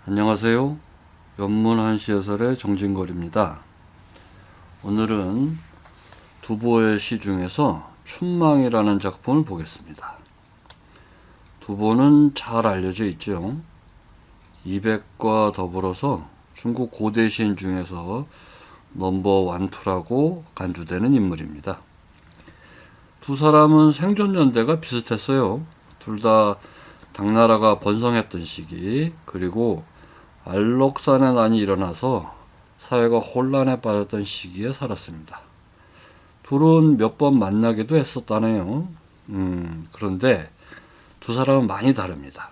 안녕하세요. 연문한시해설의 정진걸입니다. 오늘은 두보의 시 중에서 춘망이라는 작품을 보겠습니다. 두보는 잘 알려져 있죠. 이백과 더불어서 중국 고대 시인 중에서 넘버 1, 2라고 간주되는 인물입니다. 두 사람은 생존 연대가 비슷했어요. 둘 다 당나라가 번성했던 시기, 그리고 알록산의 난이 일어나서 사회가 혼란에 빠졌던 시기에 살았습니다. 둘은 몇 번 만나기도 했었다네요. 그런데 두 사람은 많이 다릅니다.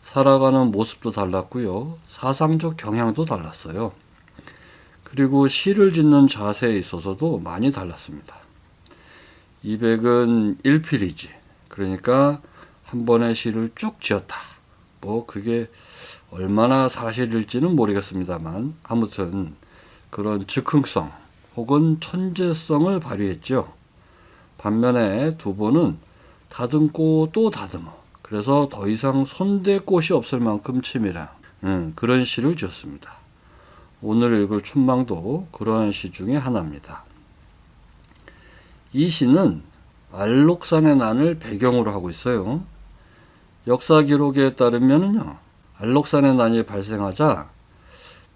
살아가는 모습도 달랐고요. 사상적 경향도 달랐어요. 그리고 시를 짓는 자세에 있어서도 많이 달랐습니다. 이백은 일필이지. 그러니까 한 번의 시를 쭉 지었다. 그게 얼마나 사실일지는 모르겠습니다만 아무튼 그런 즉흥성 혹은 천재성을 발휘했죠. 반면에 두보는 다듬고 또 다듬어. 그래서 더 이상 손댈 곳이 없을 만큼 치밀한 그런 시를 지었습니다. 오늘 읽을 춘망도 그러한 시 중에 하나입니다. 이 시는 알록산의 난을 배경으로 하고 있어요. 역사 기록에 따르면요, 알록산의 난이 발생하자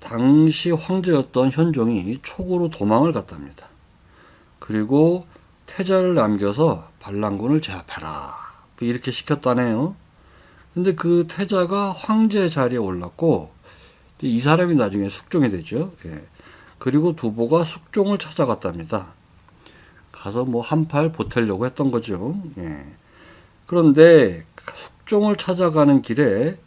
당시 황제였던 현종이 촉으로 도망을 갔답니다. 그리고 태자를 남겨서 반란군을 제압해라, 이렇게 시켰다네요. 근데 그 태자가 황제 자리에 올랐고 이 사람이 나중에 숙종이 되죠. 그리고 두보가 숙종을 찾아갔답니다. 가서 한팔 보태려고 했던 거죠. 그런데 숙종을 찾아가는 길에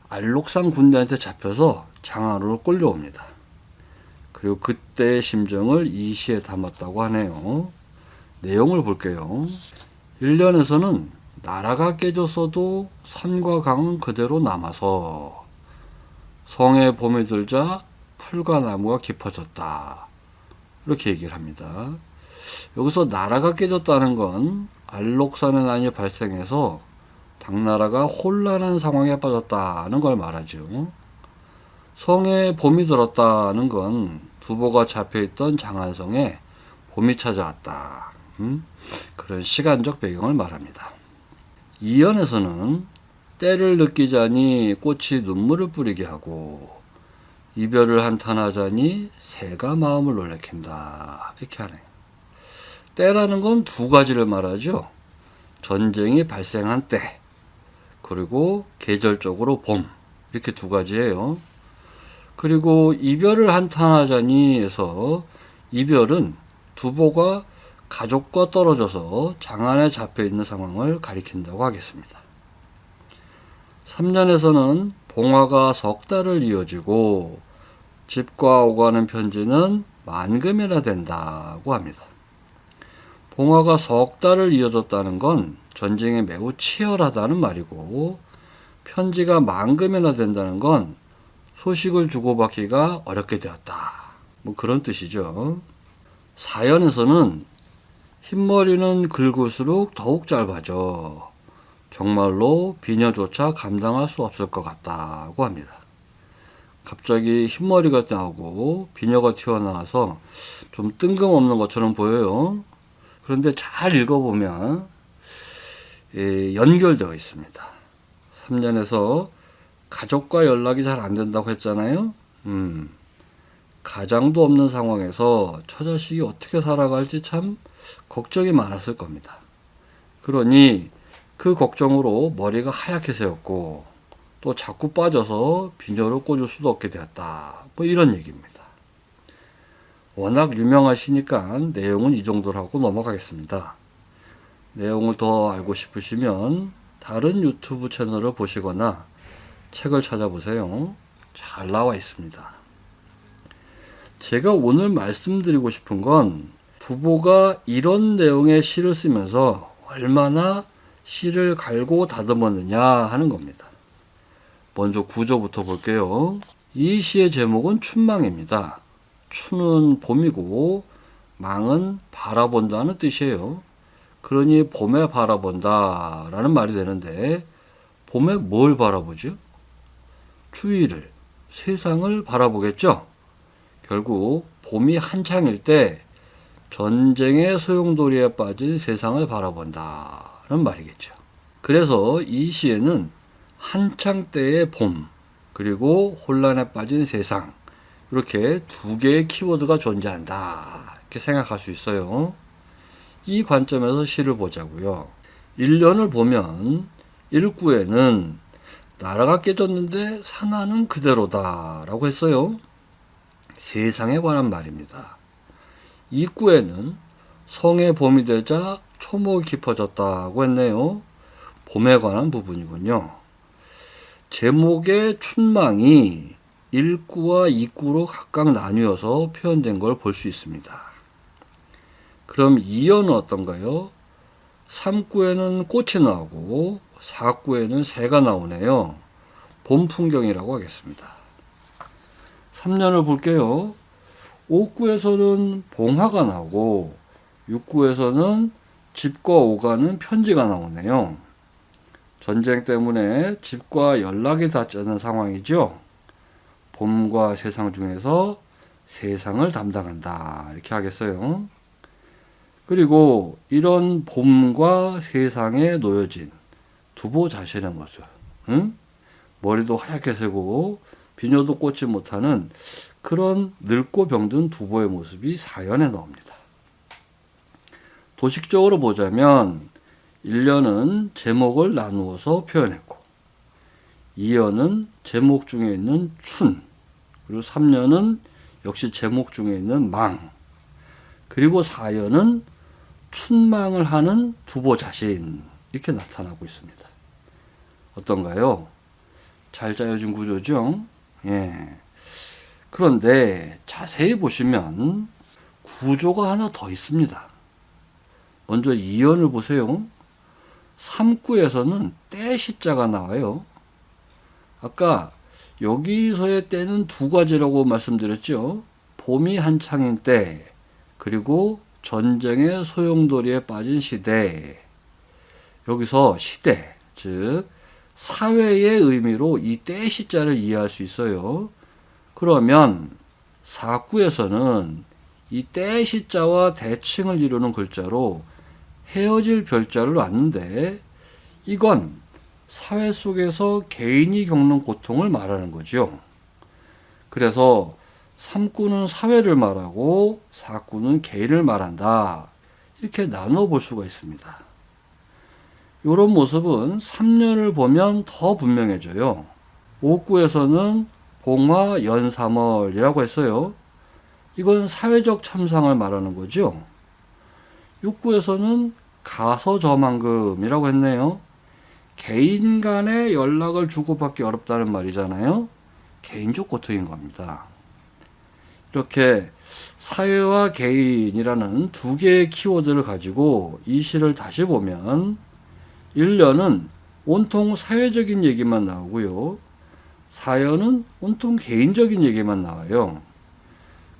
알록산 군대한테 잡혀서 장안으로 끌려옵니다. 그리고 그때의 심정을 이 시에 담았다고 하네요. 내용을 볼게요. 1년에서는 나라가 깨졌어도 산과 강은 그대로 남아서 성에 봄이 들자 풀과 나무가 깊어졌다. 이렇게 얘기를 합니다. 여기서 나라가 깨졌다는 건 알록산의 난이 발생해서 당나라가 혼란한 상황에 빠졌다는 걸 말하죠. 성에 봄이 들었다는 건 두보가 잡혀있던 장안성에 봄이 찾아왔다. 그런 시간적 배경을 말합니다. 이연에서는 때를 느끼자니 꽃이 눈물을 뿌리게 하고 이별을 한탄하자니 새가 마음을 놀래킨다. 이렇게 하네요. 때라는 건 두 가지를 말하죠. 전쟁이 발생한 때, 그리고 계절적으로 봄, 이렇게 두 가지예요. 그리고 이별을 한탄하자니 해서 이별은 두보가 가족과 떨어져서 장안에 잡혀있는 상황을 가리킨다고 하겠습니다. 3년에서는 봉화가 석 달을 이어지고 집과 오가는 편지는 만금이나 된다고 합니다. 봉화가 석 달을 이어졌다는 건 전쟁이 매우 치열하다는 말이고, 편지가 만금이나 된다는 건 소식을 주고받기가 어렵게 되었다. 그런 뜻이죠. 사연에서는 흰머리는 긁을수록 더욱 짧아져 정말로 비녀조차 감당할 수 없을 것 같다고 합니다. 갑자기 흰머리가 나오고 비녀가 튀어나와서 좀 뜬금없는 것처럼 보여요. 그런데 잘 읽어보면 연결되어 있습니다. 3년에서 가족과 연락이 잘 안 된다고 했잖아요. 가장도 없는 상황에서 처자식이 어떻게 살아갈지 참 걱정이 많았을 겁니다. 그러니 그 걱정으로 머리가 하얗게 새었고 또 자꾸 빠져서 비녀를 꽂을 수도 없게 되었다. 이런 얘기입니다. 워낙 유명하시니까 내용은 이 정도로 하고 넘어가겠습니다. 내용을 더 알고 싶으시면 다른 유튜브 채널을 보시거나 책을 찾아보세요. 잘 나와 있습니다. 제가 오늘 말씀드리고 싶은 건 두보가 이런 내용의 시를 쓰면서 얼마나 시를 갈고 다듬었느냐 하는 겁니다. 먼저 구조부터 볼게요. 이 시의 제목은 춘망입니다. 춘은 봄이고 망은 바라본다는 뜻이에요. 그러니 봄에 바라본다 라는 말이 되는데 봄에 뭘 바라보죠? 추위를, 세상을 바라보겠죠. 결국 봄이 한창일 때 전쟁의 소용돌이에 빠진 세상을 바라본다는 말이겠죠. 그래서 이 시에는 한창 때의 봄, 그리고 혼란에 빠진 세상, 이렇게 두 개의 키워드가 존재한다, 이렇게 생각할 수 있어요. 이 관점에서 시를 보자고요. 1년을 보면 1구에는 나라가 깨졌는데 산하는 그대로다 라고 했어요. 세상에 관한 말입니다. 2구에는 성의 봄이 되자 초목이 깊어졌다고 했네요. 봄에 관한 부분이군요. 제목의 춘망이 1구와 2구로 각각 나뉘어서 표현된 걸 볼 수 있습니다. 그럼 2연은 어떤가요? 3구에는 꽃이 나오고 4구에는 새가 나오네요. 봄 풍경이라고 하겠습니다. 3년을 볼게요. 5구에서는 봉화가 나오고 6구에서는 집과 오가는 편지가 나오네요. 전쟁 때문에 집과 연락이 닿지 않은 상황이죠. 봄과 세상 중에서 세상을 담당한다, 이렇게 하겠어요. 그리고 이런 봄과 세상에 놓여진 두보 자신의 모습, 머리도 하얗게 새고 비녀도 꽂지 못하는 그런 늙고 병든 두보의 모습이 사연에 나옵니다. 도식적으로 보자면 1년은 제목을 나누어서 표현했고, 2년은 제목 중에 있는 춘, 그리고 3년은 역시 제목 중에 있는 망, 그리고 4년은 춘망을 하는 두보 자신, 이렇게 나타나고 있습니다. 어떤가요? 잘 짜여진 구조죠? 예. 그런데 자세히 보시면 구조가 하나 더 있습니다. 먼저 2연을 보세요. 3구에서는 때 시자가 나와요. 아까 여기서의 때는 두 가지라고 말씀드렸죠. 봄이 한창인 때, 그리고 전쟁의 소용돌이에 빠진 시대. 여기서 시대, 즉 사회의 의미로 이 때 시자를 이해할 수 있어요. 그러면 4구에서는 이 때 시자와 대칭을 이루는 글자로 헤어질 별자를 놨는데, 이건 사회 속에서 개인이 겪는 고통을 말하는 거죠. 그래서 3구는 사회를 말하고 4구는 개인을 말한다, 이렇게 나눠 볼 수가 있습니다. 이런 모습은 3년을 보면 더 분명해져요. 5구에서는 봉화 연삼월이라고 했어요. 이건 사회적 참상을 말하는 거죠. 6구에서는 가서저만금이라고 했네요. 개인 간의 연락을 주고받기 어렵다는 말이잖아요. 개인적 고통인 겁니다. 이렇게 사회와 개인이라는 두 개의 키워드를 가지고 이 시를 다시 보면 1년은 온통 사회적인 얘기만 나오고요. 4년은 온통 개인적인 얘기만 나와요.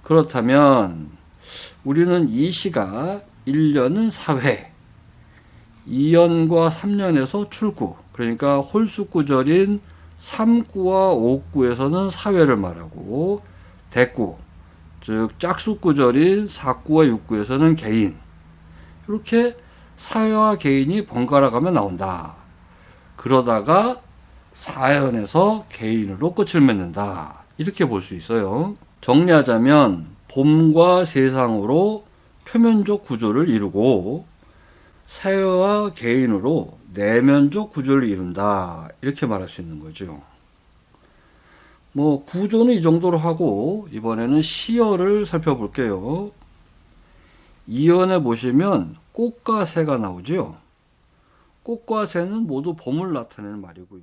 그렇다면 우리는 이 시가 1년은 사회, 2년과 3년에서 출구, 그러니까 홀수구절인 3구와 5구에서는 사회를 말하고, 대구, 즉 짝수구절인 4구와 6구에서는 개인, 이렇게 사회와 개인이 번갈아 가며 나온다. 그러다가 4연에서 개인으로 끝을 맺는다, 이렇게 볼 수 있어요. 정리하자면 봄과 세상으로 표면적 구조를 이루고 사회와 개인으로 내면적 구조를 이룬다, 이렇게 말할 수 있는 거죠. 구조는 이 정도로 하고 이번에는 시어를 살펴볼게요. 2연에 보시면 꽃과 새가 나오죠. 꽃과 새는 모두 봄을 나타내는 말이고요.